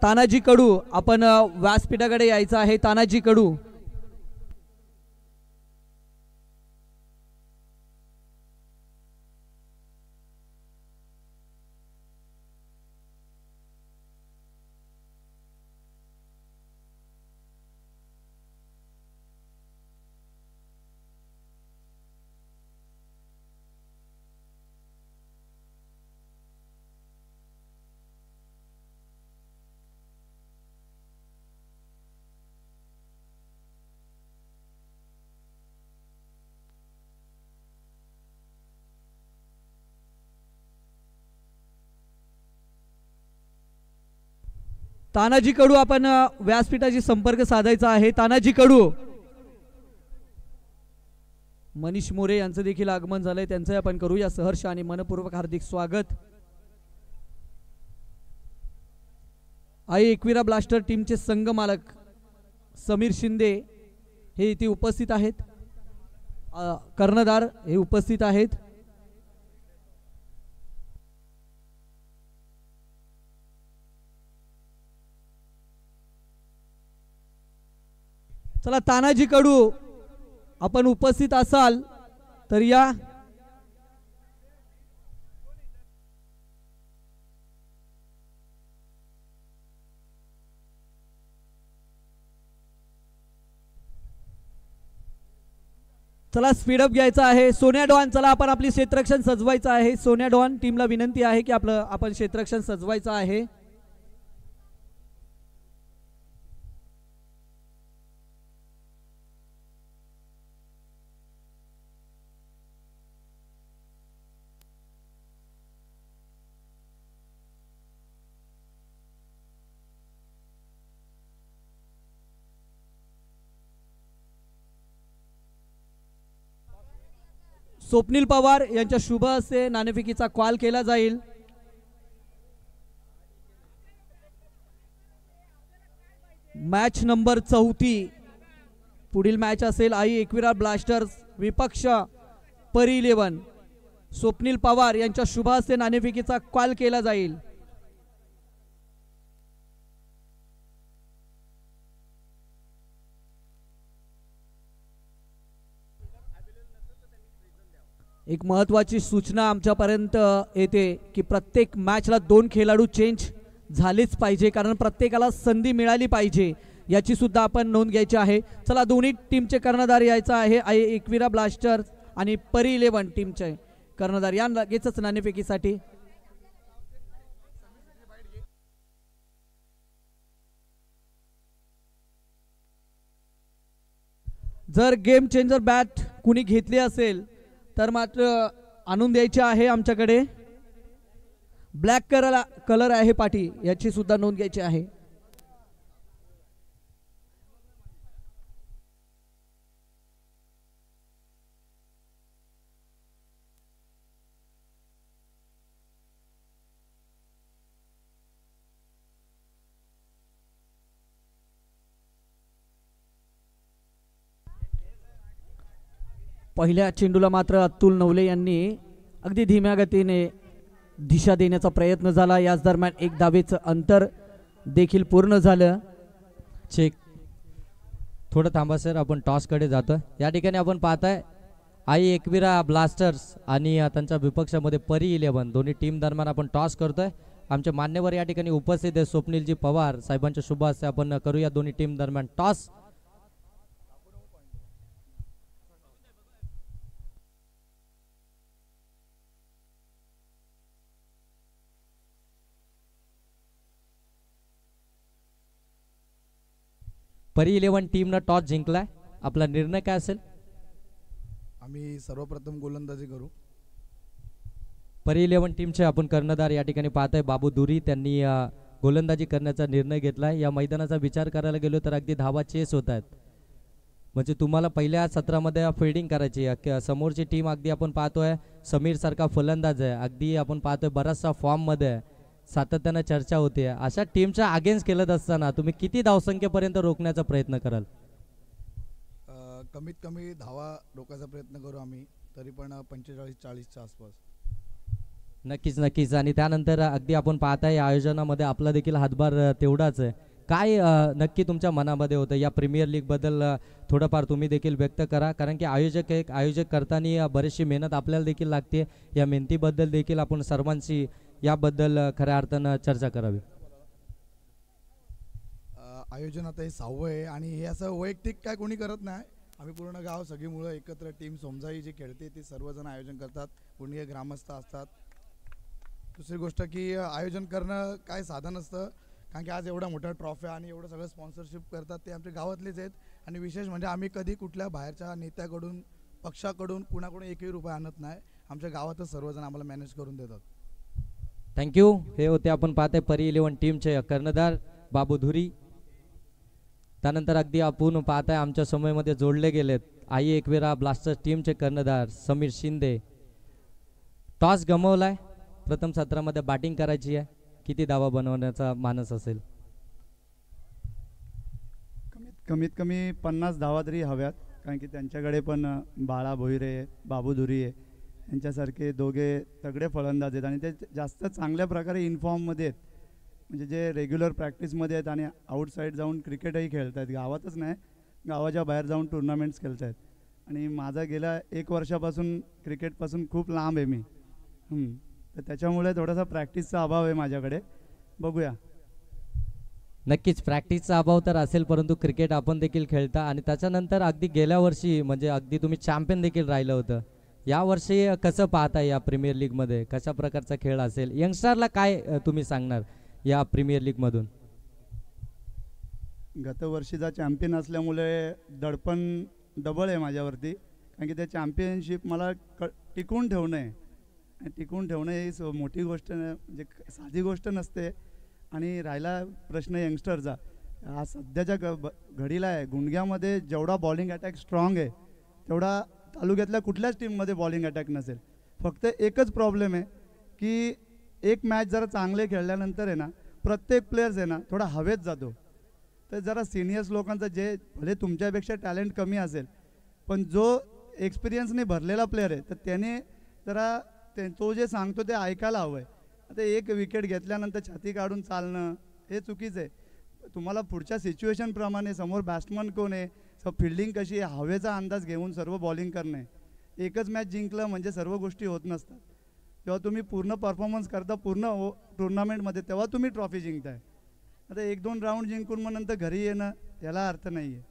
तानाजी कडू आपण व्यासपीठाकडे यायचं आहे. तानाजी कडू तानाजी कडू आपण व्यासपीठाशी संपर्क साधायचा आहे. तानाजी कडू. मनीष मोरे यांचं देखील आगमन झालंय, त्यांचं आपण करूया सहर्ष आणि मनपूर्वक हार्दिक स्वागत. आई एकविरा ब्लास्टर टीमचे संघ मालक समीर शिंदे हे इथे उपस्थित आहेत. कर्णधार हे उपस्थित आहेत. चला, तानाजी कडू आपण उपस्थित असाल तर या. चला, स्पीडअप घ्यायचा आहे. सोन्या डॉन, चला आपण आपली क्षेत्ररक्षण सजवायचं आहे. सोन्या डॉन टीमला विनंती आहे की आपण क्षेत्ररक्षण सजवायचं आहे. स्वप्नील पवार यांच्या शुभ हस्ते नाणेफेकीचा कॉल केला जाईल. मॅच नंबर 34 पुढील मॅच असेल आई एकविरा ब्लास्टर्स विपक्ष परी 11 स्वप्नील पवार यांच्या शुभ हस्ते नाणेफेकीचा कॉल केला जाईल. एक महत्त्वाची सूचना आमच्यापर्यंत येते की प्रत्येक मॅचला 2 खेळाडू चेंज झालेच पाहिजे, कारण प्रत्येकाला संधी मिळाली पाहिजे याची सुद्धा आपण नोंद घ्यायची आहे. चला, दोन्ही टीमचे कर्णधार यायचा आहे. एकविरा ब्लास्टर्स आणि परी 11 टीमचे कर्णधार या लगेचच नाणेफेकीसाठी. जर गेम चेंजर बॅट कुणी घेतली असेल तर मात्र आणून द्यायचे आहे आमच्याकडे. ब्लॅक कलर आहे पाठी, याची सुद्धा नोंद घ्यायची आहे. पहिल्या चेंडूला मात्र अतुल नवले यांनी अगदी धीम्या गतीने दिशा देण्याचा प्रयत्न झाला. याच दरम्यान एक धावेचं अंतर देखील पूर्ण झालं. चेक, थोडं थांबा सर, आपण टॉसकडे जातो. या ठिकाणी आपण पाहताय एकविरा ब्लास्टर्स आणि त्यांच्या विपक्षामध्ये परी 11 दोन्ही टीम दरम्यान आपण टॉस करतोय. आमचे मान्यवर या ठिकाणी उपस्थित आहे. स्वप्नीलजी पवार साहेबांच्या शुभ हस्ते आपण करूया दोन्ही टीम दरम्यान टॉस. परी 11 टीमनं टॉस जिंकलाय. आपला निर्णय काय असेल? आम्ही सर्वप्रथम गोलंदाजी करू. परी 11 टीमचे आपण कर्णधार या ठिकाणी पाहताय बाबू दुरी, त्यांनी गोलंदाजी करण्याचा निर्णय घेतलाय. या मैदानाचा विचार करायला गेलो तर अगदी धावा चेस होत आहेत. म्हणजे तुम्हाला पहिल्या सत्रामध्ये फिल्डिंग करायची. समोरची टीम अगदी आपण पाहतोय समीर सारखा फलंदाज आहे, अगदी आपण पाहतोय बराचसा फॉर्म मध्ये आहे, सातत्यानं चर्चा होते. अशा टीमच्या अगेन्स्ट खेळत असताना तुम्ही किती धावसंख्येपर्यंत रोखण्याचा प्रयत्न कराल? कमीत कमी धावा रोखायचा प्रयत्न करू आम्ही, तरी पण 45-40च्या आसपास. नक्कीच नक्कीच. आणि त्यानंतर अगदी आपण पाहताय या आयोजनामध्ये आपला देखील हातभार तेवढाच आहे. काय नक्की तुमच्या मनामध्ये होतं या प्रीमियर लीग बद्दल? थोडंफार तुम्ही देखील व्यक्त करा, कारण की आयोजक करताना बरीचशी मेहनत आपल्याला देखील लागते. या मेहनतीबद्दल देखील आपण सर्वांशी याबद्दल खऱ्या अर्थानं चर्चा करावी. आयोजन आता हे 6वं आहे आणि हे असं वैयक्तिक काय कोणी करत नाही. आम्ही पूर्ण गाव सगळी मुलं एकत्र टीम सोमजाई जी खेळते ती सर्वजण आयोजन करतात. कोणी ग्रामस्थ असतात. दुसरी गोष्ट की आयोजन करणं काय साधन असतं, कारण की आज एवढा मोठा ट्रॉफ्या आणि एवढं सगळं स्पॉन्सरशिप करतात ते आमच्या गावातलेच आहेत. आणि विशेष म्हणजे आम्ही कधी कुठल्या बाहेरच्या नेत्याकडून पक्षाकडून कुणाकडून एकही रुपये आणत नाही. आमच्या गावातच सर्वजण आम्हाला मॅनेज करून देतात. थँक्यू. हे होते आपण पाहते परी 11 टीमचे कर्णधार बाबू धुरी. त्यानंतर अगदी आपण पाहताय आमच्या समयमध्ये जोडले गेलेत एकविरा ब्लास्टर्स टीमचे कर्णधार समीर शिंदे. टॉस गमावलाय, प्रथम सत्रामध्ये बॅटिंग करायची आहे. किती धावा बनवण्याचा मानस असेल? कमीत कमी 50 धावा तरी हव्यात, कारण की त्यांच्याकडे पण बाळा भोईरे, बाबू धुरी आहे, यांच्यासारखे दोघे तगडे फलंदाज आहेत आणि ते जास्त चांगल्या प्रकारे इनफॉर्ममध्ये आहेत. म्हणजे जे रेग्युलर प्रॅक्टिसमध्ये आहेत आणि आउटसाईड जाऊन क्रिकेटही खेळत आहेत. गावातच नाही, गावाच्या बाहेर जाऊन टुर्नामेंट्स खेळत आहेत. आणि माझा गेल्या 1 वर्षापासून क्रिकेटपासून खूप लांब आहे मी. तर त्याच्यामुळे थोडासा प्रॅक्टिसचा अभाव आहे माझ्याकडे. बघूया. नक्कीच प्रॅक्टिसचा अभाव तर असेल, परंतु क्रिकेट आपण देखील खेळता. आणि त्याच्यानंतर अगदी गेल्या वर्षी म्हणजे अगदी तुम्ही चॅम्पियन देखील राहिलं होतं. या वर्षी कसं पाहताय या प्रीमियर लीगमध्ये? कशा प्रकारचा खेळ असेल? यंगस्टरला काय तुम्ही सांगणार या प्रीमियर लीगमधून? गतवर्षीचा चॅम्पियन असल्यामुळे दडपण डबल आहे माझ्यावरती, कारण की ते चॅम्पियनशिप मला टिकवून ठेवणं आहे. टिकवून ठेवणं ही मोठी गोष्ट म्हणजे साधी गोष्ट नसते. आणि राहिला प्रश्न यंगस्टरचा, हा सध्याच्या घडीला आहे. गुंडग्यामध्ये जेवढा बॉलिंग अटॅक स्ट्रॉंग आहे तेवढा तालुक्यातल्या कुठल्याच टीममध्ये बॉलिंग अटॅक नसेल. फक्त एकच प्रॉब्लेम आहे की एक मॅच जरा चांगले खेळल्यानंतर आहे ना, प्रत्येक प्लेयर्स आहे ना थोडा हवेत जातो. तर जरा सिनियर्स लोकांचं जे भले तुमच्यापेक्षा टॅलेंट कमी असेल, पण जो एक्सपिरियन्सने भरलेला प्लेअर आहे, तर त्याने जरा तो जे सांगतो ते ऐकायला हवं आहे. आता एक विकेट घेतल्यानंतर छाती काढून चालणं हे चुकीचं आहे. तुम्हाला पुढच्या सिच्युएशनप्रमाणे समोर बॅट्समन कोण आहे, फिल्डिंग कशी आहे, हवेचा अंदाज घेऊन सर्व बॉलिंग करणे. एकच मॅच जिंकलं म्हणजे सर्व गोष्टी होत नसतात. जेव्हा तुम्ही पूर्ण परफॉर्मन्स करता पूर्ण टुर्नामेंटमध्ये, तेव्हा तुम्ही ट्रॉफी जिंकताय. आता 1-2 राऊंड जिंकून मग नंतर घरी येणं याला अर्थ नाही आहे.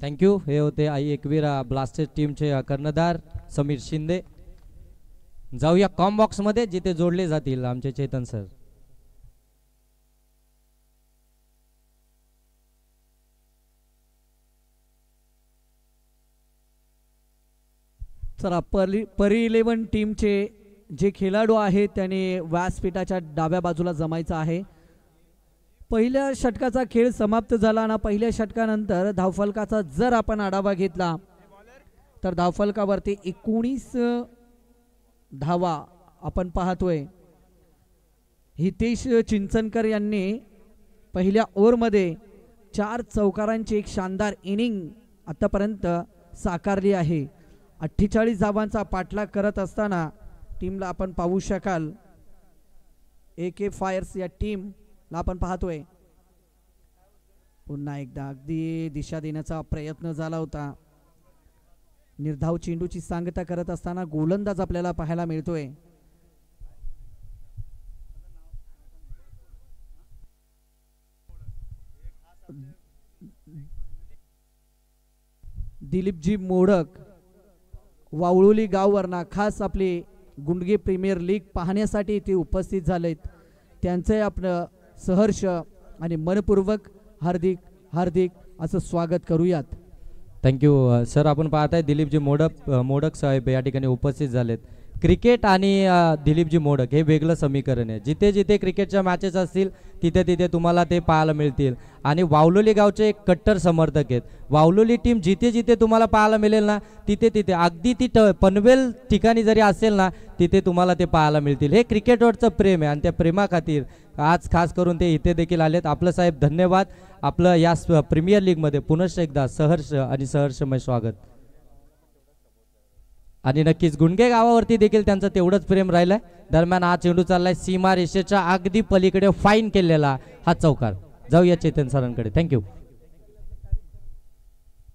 थँक्यू. हे होते एकवीर ब्लास्टर्स टीमचे कर्णधार समीर शिंदे. जाऊया कॉम बॉक्समध्ये जिथे जोडले जातील आमचे चेतन सर. चला, परी 11 टीमचे जे खेळाडू आहेत त्याने व्यासपीठाच्या डाव्या बाजूला जमायचं आहे. पहिल्या षटकाचा खेळ समाप्त झाला ना. पहिल्या षटकानंतर धावफलकाचा जर आपण आढावा घेतला तर धावफलकावरती 19 धावा आपण पाहतोय. हितेश चिंचनकर यांनी पहिल्या ओव्हरमध्ये 4 चौकारांची एक शानदार इनिंग आतापर्यंत साकारली आहे. 48 धावांचा पाठलाग करत असताना टीमला आपण पाहू शकाल. AK फायर्स या टीमला आपण पाहतोय. पुन्हा एकदा अगदी दिशा देण्याचा प्रयत्न झाला होता. निर्धाव चेंडूची सांगता करत असताना गोलंदाज आपल्याला पाहायला मिळतोय. दिलीपजी मोडक वावळुली गाववरना खास आपली गुंडगे प्रीमियर लीग पाहण्यासाठी ते उपस्थित झालेत. त्यांचे आपलं सहर्ष आणि मनपूर्वक हार्दिक हार्दिक असं स्वागत करूयात. Thank you sir. आपण पाहताय दिलीपजी मोडक साहेब या ठिकाणी उपस्थित झालेत. क्रिकेट आणि दिलीपजी मोडक हे वेगळं समीकरण आहे. जिथे जिथे क्रिकेटच्या मॅचेस असतील तिथे तिथे तुम्हाला ते पाहायला मिळतील. आणि वावलोली गावचे एक कट्टर समर्थक आहेत. वावलोली टीम जिथे जिथे तुम्हाला पाहायला मिळेल ना तिथे तिथे अगदी ती पनवेल ठिकाणी जरी असेल ना तिथे तुम्हाला ते पाहायला मिळतील. हे क्रिकेटवरचं प्रेम आहे आणि त्या प्रेमाखातीर आज खास करून ते इथे देखील आलेत. आपलं साहेब धन्यवाद. आपलं या प्रीमियर लीगमध्ये पुनश्च एकदा सहर्ष आणि सहर्षमय स्वागत. आणि नक्कीच गुंडगे गावावरती देखील त्यांचं तेवढंच प्रेम राहिलंय. दरम्यान हा चेंडू चाललाय सीमा रेषेच्या अगदी पलीकडे फाईन केलेला हा चौकार. जाऊया चेतन सरांकडे. थँक्यू.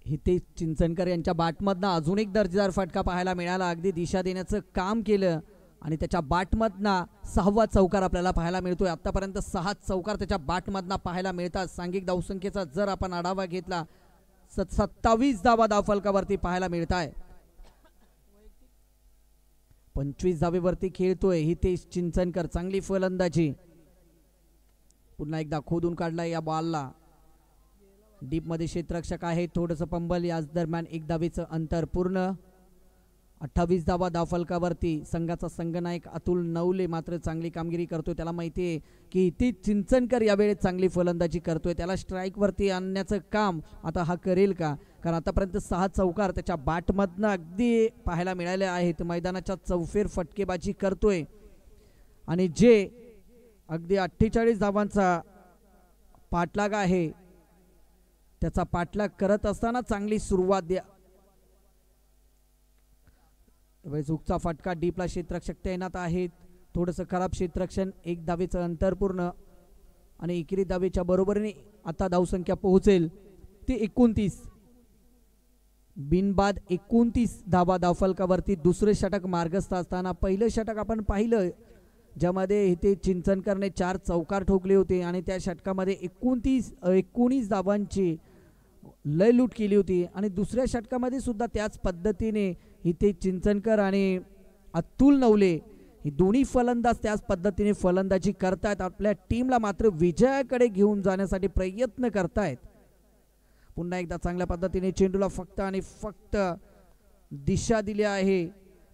हितेश चिंचनकर यांच्या बॅटमधनं अजून एक दर्जेदार फटका पाहायला मिळाला. अगदी दिशा देण्याचं काम केलं आणि त्याच्या बॅटमधनं 6वा चौकार आपल्याला पाहायला मिळतोय. आतापर्यंत 6 चौकार त्याच्या बॅटमधनं पाहायला मिळतात. सांघिक धावसंख्येचा जर आपण आढावा घेतला 27 धावा धावफलकावरती पाहायला मिळत आहे. 25 धावेवरती खेळतोय हितेश चिंचनकर. चांगली फलंदाजी. पुन्हा एकदा खोदून काढलाय या बॉलला. डीप मध्ये क्षेत्ररक्षक आहे. थोडंसं पंबल. याच दरम्यान 1 धावेचं अंतर पूर्ण. 28 धावा धावफलकावरती संघाचा संघनायक अतुल नवले मात्र चांगली कामगिरी करतोय. त्याला माहिती आहे की हितेश चिंचनकर यावेळेस चांगली फलंदाजी करतोय. त्याला स्ट्राईकवरती आणण्याचं काम आता हा करेल का? कारण आतापर्यंत 6 चौकार त्याच्या बॅटमधनं अगदी पाहायला मिळाले आहेत. मैदानाच्या चौफेर फटकेबाजी करतोय आणि जे अगदी 48 धावांचा पाठलाग आहे त्याचा पाठलाग करत असताना चांगली सुरुवात द्या. चुकचा फटका. डीपला क्षेत्ररक्षक तैनात आहेत. थोडंसं खराब क्षेत्ररक्षण. 1 धावेचं अंतर पूर्ण आणि एकेरी धावेच्या बरोबरीने आता धावसंख्या पोहोचेल ती 29. बिनबाद 29 धावा धावफलकावरती. दुसरे षटक मार्गस्थ असताना पहिलं षटक आपण पाहिलं ज्यामध्ये इथे चिंचनकरने 4 चौकार ठोकले होते आणि त्या षटकामध्ये 19 धावांची लय लूट केली होती. आणि दुसऱ्या षटकामध्ये सुद्धा त्याच पद्धतीने इथे चिंचनकर आणि अतुल नवले ही दोन्ही फलंदाज त्याच पद्धतीने फलंदाजी करतायत. आपल्या टीमला मात्र विजयाकडे घेऊन जाण्यासाठी प्रयत्न करतायत. पुन्हा एकदा चांगल्या पद्धतीने चेंडूला फक्त आणि फक्त दिशा दिली आहे.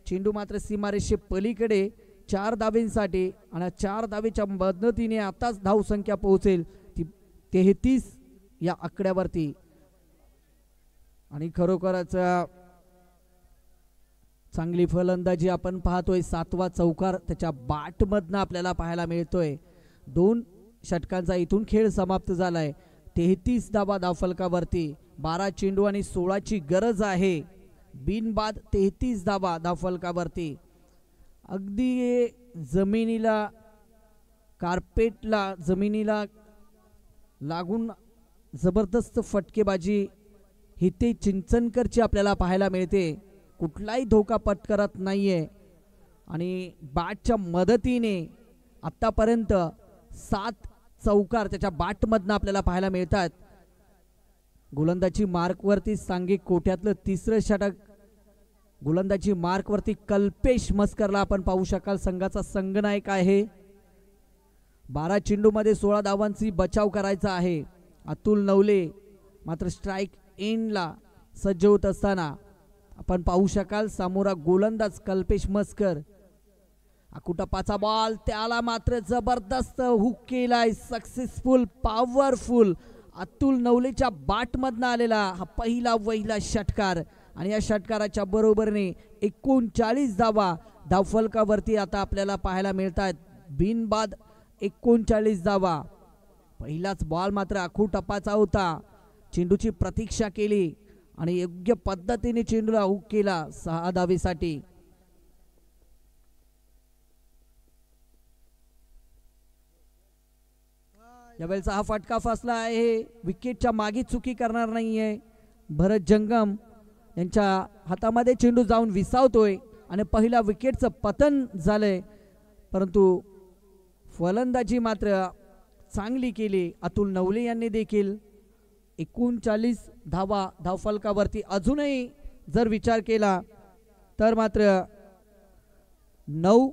चेंडू मात्र सीमारेषे पलीकडे 4 धावेंसाठी आणि 4 धावेच्या मदतीने आताच धावसंख्या पोहोचेल ती 33 या आकड्यावरती. आणि खरोखरच चांगली फलंदाजी आपण पाहतोय. 7वा चौकार त्याच्या बॅटमधनं आपल्याला पाहायला मिळतोय. 2 षटकांचा इथून खेळ समाप्त झालाय. 33 धावा धावफलकावरती. 12 चेंडू आणि 16ची गरज आहे बिनबाद 33 धावा धावफलकावरती. अगदी जमिनीला कार्पेटला जमिनीला लागून जबरदस्त फटकेबाजी हितेश चिंचनकरची आपल्याला पाहायला मिळते. कुठलाही धोका पत्करत नाहीये आणि बॅटच्या मदतीने आतापर्यंत 7 चौकार त्याच्या बॅटमधनं आपल्याला पाहायला मिळतात. गोलंदाजी मार्कवरती सांघिक कोट्यातलं तिसरं षटक. गोलंदाजी मार्कवरती कल्पेश मस्करला आपण पाहू शकाल. संघाचा संघनायक आहे. 12 चेंडूमध्ये 16 धावांची बचाव करायचा आहे. अतुल नवले मात्र स्ट्राईक एंडला सज्ज होत असताना आपण पाहू शकाल समोरा गोलंदाज कल्पेश मस्कर. अकुटपाचा बॉल त्याला मात्र जबरदस्त हुक केलाय. सक्सेसफुल पॉवरफुल अतुल नवलेच्या बॅटमधनं आलेला हा पहिला षटकार आणि या षटकाराच्या बरोबरीने 39 धावा धावफलकावरती आता आपल्याला पाहायला मिळतात. बिनबाद 39 धावा. पहिलाच बॉल मात्र अकुटपाचा होता. चेंडूची प्रतीक्षा केली आणि योग्य पद्धतीने चेंडूला हुक केला 6 धावेसाठी. यावेळेचा हा फटका फसला आहे. विकेटच्या मागे चुकी करणार नाहीये. भरत जंगम यांच्या हातामध्ये चेंडू जाऊन विसावतोय आणि पहिल्या विकेटचं पतन झालंय. परंतु फलंदाजी मात्र चांगली केली अतुल नवले यांनी देखील. 39 धावा धावफलकावरती. अजूनही जर विचार केला तर मात्र 9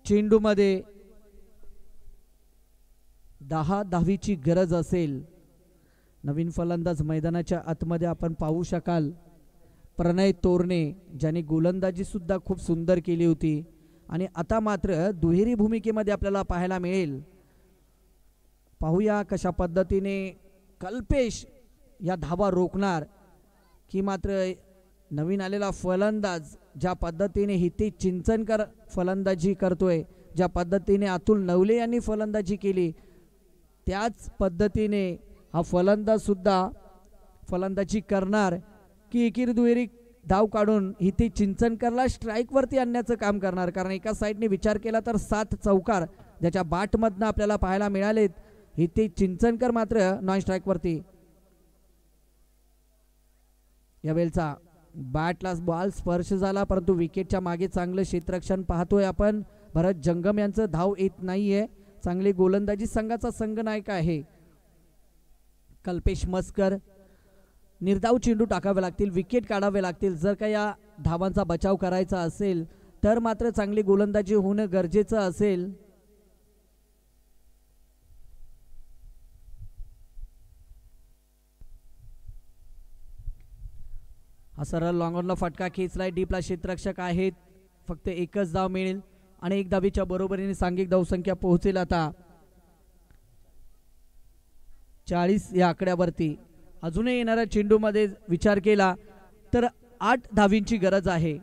चेंडूमध्ये 10 धावीची गरज असेल. नवीन फलंदाज मैदानाच्या आतमध्ये आपण पाहू शकाल प्रणय तोरणे, ज्याने गोलंदाजी सुद्धा खूप सुंदर केली होती आणि आता मात्र दुहेरी भूमिकेमध्ये आपल्याला पाहायला मिळेल. पाहूया कशा पद्धतीने कल्पेश या धावा रोखणार की मात्र नवीन आलेला फलंदाज ज्या पद्धतीने हितेश चिंचनकर फलंदाजी करतोय, ज्या पद्धतीने अतुल नवले यांनी फलंदाजी केली त्याच पद्धतीने हा फलंदाज सुद्धा फलंदाजी करणार की एकेरी दुहेरी धाव काढून हितेश चिंचनकरला स्ट्राईकवरती आणण्याचं काम करणार. कारण एका साईडने विचार केला तर 7 चौकार ज्याच्या बॅटमधनं आपल्याला पाहायला मिळालेत. हितेश चिंचनकर मात्र नॉन स्ट्राईकवरती. यावेळचा बॅटला बॉल स्पर्श झाला परंतु विकेटच्या मागे चांगलं क्षेत्ररक्षण पाहतोय आपण. भरत जंगम यांचं धाव येत नाहीये. चांगली गोलंदाजी. संघाचा संघनायक आहे कल्पेश मस्कर. निर्धाव चेंडू टाकावे लागतील, विकेट काढावे लागतील. जर का या धावांचा बचाव करायचा असेल तर मात्र चांगली गोलंदाजी होणं गरजेचं असेल. हा सरळ लॉंगॉनला फटका खेचलाय. डीपला क्षेत्ररक्षक आहेत. फक्त एकच धाव मिळेल आणि 1 धावेच्या बरोबरीने सांघिक धावसंख्या पोहोचेल आता 40 या आकड्यावरती. अजूनही येणाऱ्या चेंडूमध्ये विचार केला तर 8 धावींची गरज आहे,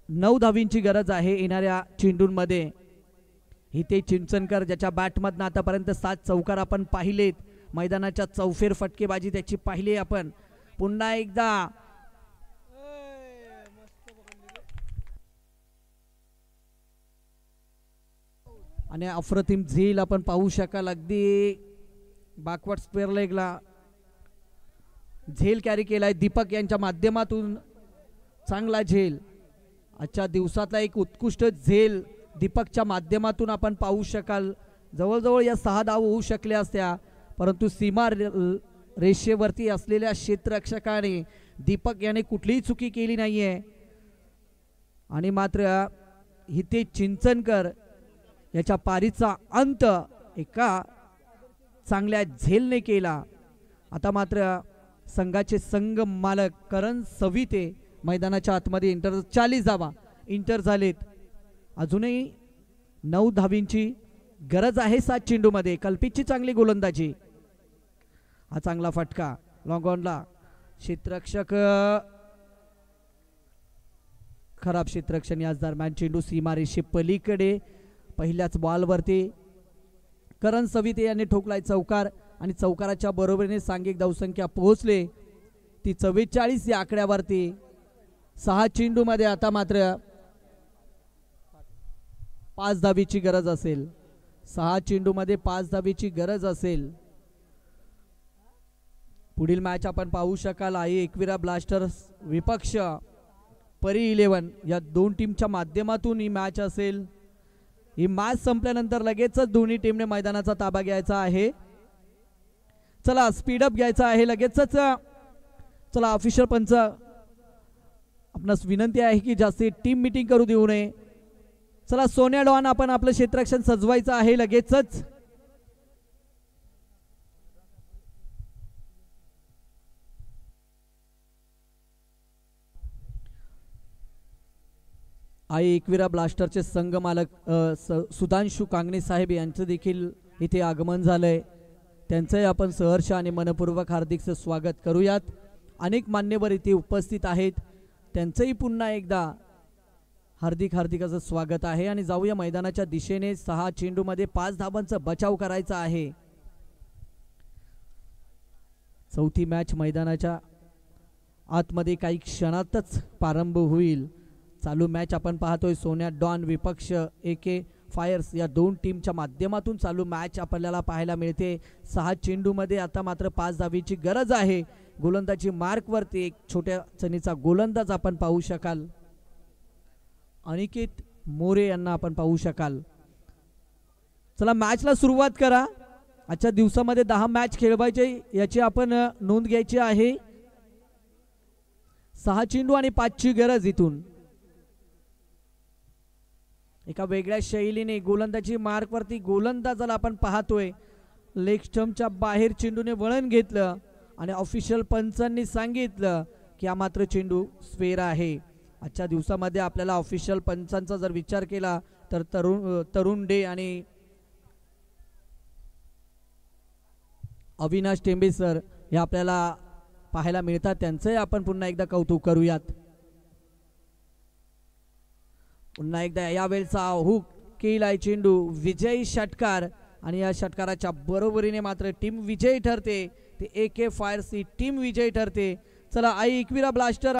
9 धावींची गरज आहे येणाऱ्या चेंडूंमध्ये. हितेश चिंचनकर ज्याच्या बॅटमधनं आतापर्यंत 7 चौकार आपण पाहिलेत. मैदानाच्या चौफेर फटकेबाजी त्याची पाहिली आपण. पुन्हा एकदा आणि अप्रतिम झेल आपण पाहू शकाल. अगदी बॅकवर्ड स्क्वेअर लेगला झेल कॅरी केलाय दीपक यांच्या माध्यमातून. चांगला झेल. आजच्या दिवसातला एक उत्कृष्ट झेल दीपकच्या माध्यमातून आपण पाहू शकाल. जवळजवळ या 6 धाव होऊ शकल्या असत्या परंतु सीमा रेषेवरती असलेल्या क्षेत्ररक्षकाने दीपक याने कुठलीही चुकी केली नाहीये आणि मात्र हितेश चिंचनकर याच्या पारीचा अंत एका चांगल्या झेलने केला. आता मात्र संघाचे संघ मालक करण सविते मैदानाच्या आतमध्ये इंटर. 40 धावा इंटर झालेत. अजूनही 9 धावींची गरज आहे 7 चेंडूमध्ये. कल्पेशची चांगली गोलंदाजी. हा चांगला फटका लॉंगॉनला. क्षेत्ररक्षक खराब क्षेत्ररक्षण. याच दरम्यान चेंडू सीमारेषे पलीकडे. पहिल्याच बॉलवरती करण सविते यांनी ठोकलाय चौकार आणि चौकाराच्या बरोबरीने सांघिक धावसंख्या पोहोचले ती 44 या आकड्यावरती. 6 चेंडूमध्ये आता मात्र 5 धाबीची गरज असेल. 6 चेंडूमध्ये 5 धाबीची गरज असेल. पुढील मॅच आपण पाहू शकाल आई एकविरा ब्लास्टर्स विपक्ष परी 11 या दोन टीमच्या माध्यमातून ही मॅच असेल. ही मॅच संपल्यानंतर लगेचच दोन्ही टीमने मैदानाचा ताबा घ्यायचा आहे. चला स्पीडअप घ्यायचा आहे लगेचच. चला ऑफिशियल पंच आपणास विनंती आहे की जास्ती टीम मीटिंग करू देऊ नये. चला सोन्या डॉन आपण आपलं क्षेत्ररक्षण सजवायचं आहे लगेचच. आई एकविरा ब्लास्टरचे संघ मालक सुधांशु कांगणे साहेब यांचं देखील इथे आगमन झालंय. त्यांचंही आपण सहर्ष आणि मनपूर्वक हार्दिक स्वागत करूयात. अनेक मान्यवर इथे उपस्थित आहेत, त्यांचंही पुन्हा एकदा हार्दिक असं स्वागत आहे. आणि जाऊया मैदानाच्या दिशेने. 6 चेंडूमध्ये 5 धाबांचा बचाव करायचा आहे. चौथी मॅच मैदानाच्या आतमध्ये काही क्षणातच प्रारंभ होईल. चालू मॅच आपण पाहतोय सोन्या डॉन विपक्ष AK फायर्स या दोन टीमच्या माध्यमातून चालू मॅच आपल्याला पाहायला मिळते. 6 चेंडूमध्ये आता मात्र 5 धाबीची गरज आहे. गोलंदाजी मार्कवरती एक छोट्या चणीचा गोलंदाज आपण पाहू शकाल. अनिकेत मोरे यांना आपण पाहू शकाल. चला मॅचला सुरुवात करा. आजच्या दिवसामध्ये 10 मॅच खेळवायचे याची आपण नोंद घ्यायची आहे. 6 चेंडू आणि 5 ची गरज. इथून एका वेगळ्या शैलीने गोलंदाजी मार्कवरती गोलंदाजाला आपण पाहतोय. लेग स्टंपच्या बाहेर चेंडूने वळण घेतलं आणि ऑफिशियल पंचांनी सांगितलं की हा मात्र चेंडू स्क्वेअर आहे. आजच्या दिवसामध्ये आपल्याला ऑफिशियल पंचांचा जर विचार केला तर तरुण डे आणि अविनाश टेंबे सर हे आपल्याला पाहायला मिळतात. त्यांचंही आपण पुन्हा एकदा कौतुक करूयात. पुन्हा एकदा यावेळेचा हुक केलाय चेंडू. विजयी षटकार आणि या षटकाराच्या बरोबरीने मात्र टीम विजयी ठरते. ते AK फायर्स ही टीम विजयी ठरते. चला आई एकविरा ब्लास्टर